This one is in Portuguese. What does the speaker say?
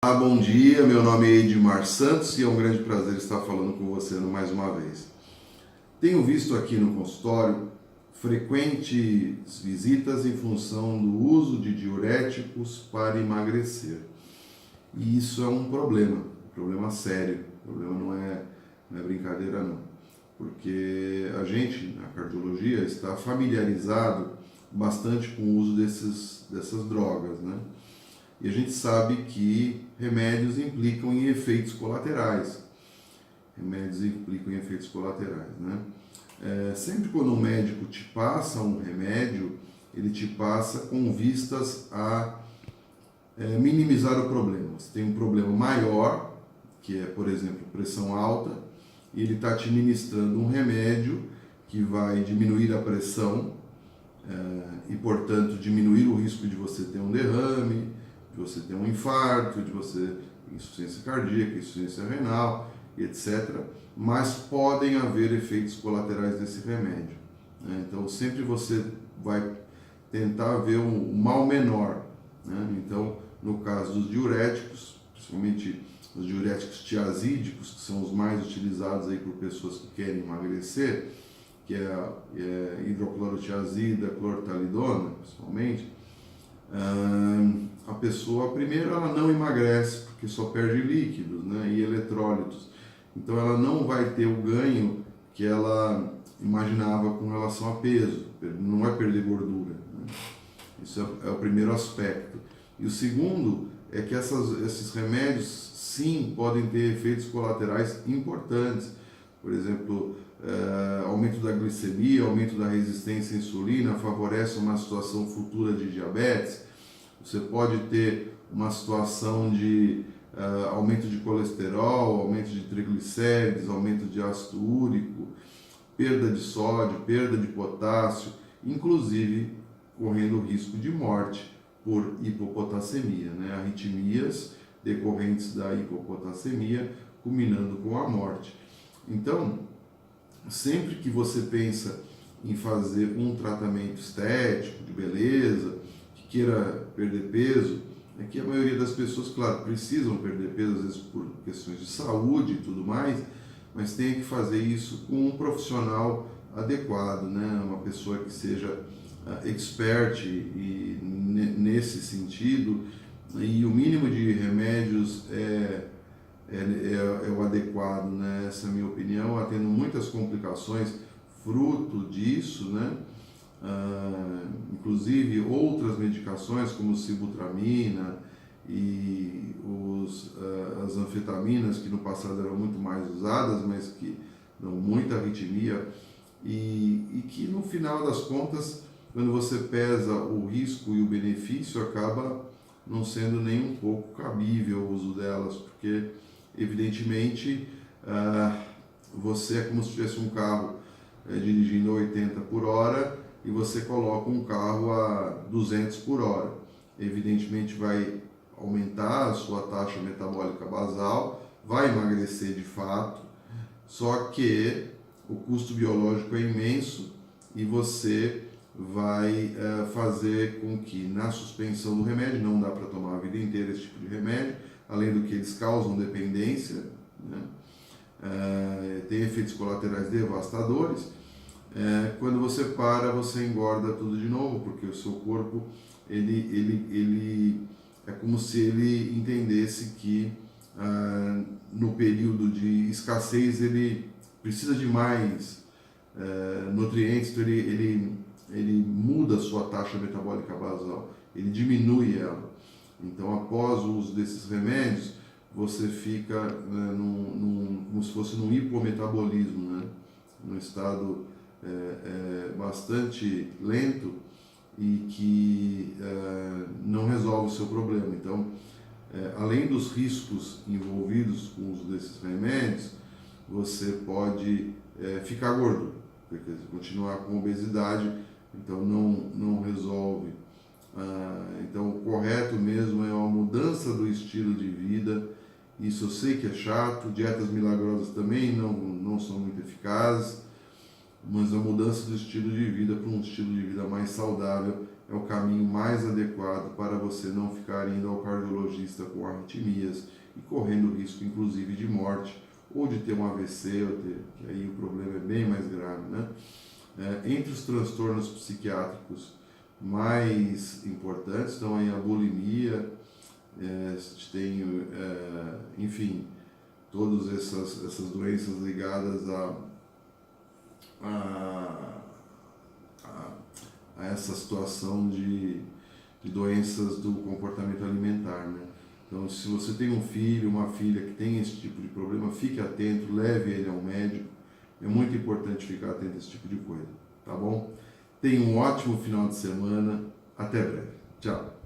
Bom dia, meu nome é Edmar Santos e é um grande prazer estar falando com você mais uma vez. Tenho visto aqui no consultório frequentes visitas em função do uso de diuréticos para emagrecer. E isso é um problema sério, o problema não é brincadeira não. Porque a gente, na cardiologia, está familiarizado bastante com o uso dessas drogas, né? E a gente sabe que remédios implicam em efeitos colaterais. Né? Sempre quando um médico te passa um remédio, ele te passa com vistas a minimizar o problema. Você tem um problema maior, que é, por exemplo, pressão alta, e ele está te ministrando um remédio que vai diminuir a pressão e, portanto, diminuir o risco de você ter um derrame, de você ter um infarto, de você insuficiência cardíaca, insuficiência renal, etc. Mas podem haver efeitos colaterais desse remédio. Né? Então, sempre você vai tentar ver um mal menor. Né? Então, no caso dos diuréticos, principalmente os diuréticos tiazídicos, que são os mais utilizados aí por pessoas que querem emagrecer, que é a hidroclorotiazida, clortalidona, principalmente, a pessoa, primeiro, ela não emagrece, porque só perde líquidos, né, e eletrólitos. Então, ela não vai ter o ganho que ela imaginava com relação a peso, não vai perder gordura. Né? Isso é o primeiro aspecto. E o segundo é que esses remédios, sim, podem ter efeitos colaterais importantes. Por exemplo, aumento da glicemia, aumento da resistência à insulina, favorece uma situação futura de diabetes. Você pode ter uma situação de aumento de colesterol, aumento de triglicérides, aumento de ácido úrico, perda de sódio, perda de potássio, inclusive correndo o risco de morte por hipopotassemia, né? Arritmias decorrentes da hipopotassemia, culminando com a morte. Então, sempre que você pensa em fazer um tratamento estético, de beleza, que queira perder peso, é que a maioria das pessoas, claro, precisam perder peso, às vezes por questões de saúde e tudo mais, mas tem que fazer isso com um profissional adequado, né? Uma pessoa que seja expert e nesse sentido, e o mínimo de remédios é o adequado, né? Essa é a minha opinião, tendo muitas complicações fruto disso, né? Inclusive outras medicações como sibutramina e as anfetaminas, que no passado eram muito mais usadas, mas que dão muita arritmia e que no final das contas, quando você pesa o risco e o benefício, acaba não sendo nem um pouco cabível o uso delas, porque evidentemente você é como se tivesse um carro dirigindo a 80 por hora e você coloca um carro a 200 por hora. Evidentemente vai aumentar a sua taxa metabólica basal, vai emagrecer de fato, só que o custo biológico é imenso e você vai fazer com que na suspensão do remédio, não dá para tomar a vida inteira esse tipo de remédio, além do que eles causam dependência, né? Tem efeitos colaterais devastadores. Quando você para, você engorda tudo de novo, porque o seu corpo ele é como se ele entendesse que no período de escassez ele precisa de mais nutrientes, então ele muda a sua taxa metabólica basal, ele diminui ela. Então, após o uso desses remédios, você fica como se fosse num hipometabolismo, né? Num estado bastante lento e que não resolve o seu problema. Então, além dos riscos envolvidos com o uso desses remédios, você pode ficar gordo, porque continuar com obesidade, então não resolve. Então, o correto mesmo é uma mudança do estilo de vida. Isso eu sei que é chato, dietas milagrosas também não são muito eficazes, mas a mudança do estilo de vida para um estilo de vida mais saudável é o caminho mais adequado para você não ficar indo ao cardiologista com arritmias e correndo risco, inclusive, de morte ou de ter um AVC, que aí o problema é bem mais grave, né? Entre os transtornos psiquiátricos mais importantes estão aí a bulimia, tem, enfim, todas essas doenças ligadas a essa situação de doenças do comportamento alimentar, né? Então, se você tem um filho, uma filha que tem esse tipo de problema, fique atento, leve ele ao médico. É muito importante ficar atento a esse tipo de coisa, tá bom? Tenha um ótimo final de semana. Até breve. Tchau.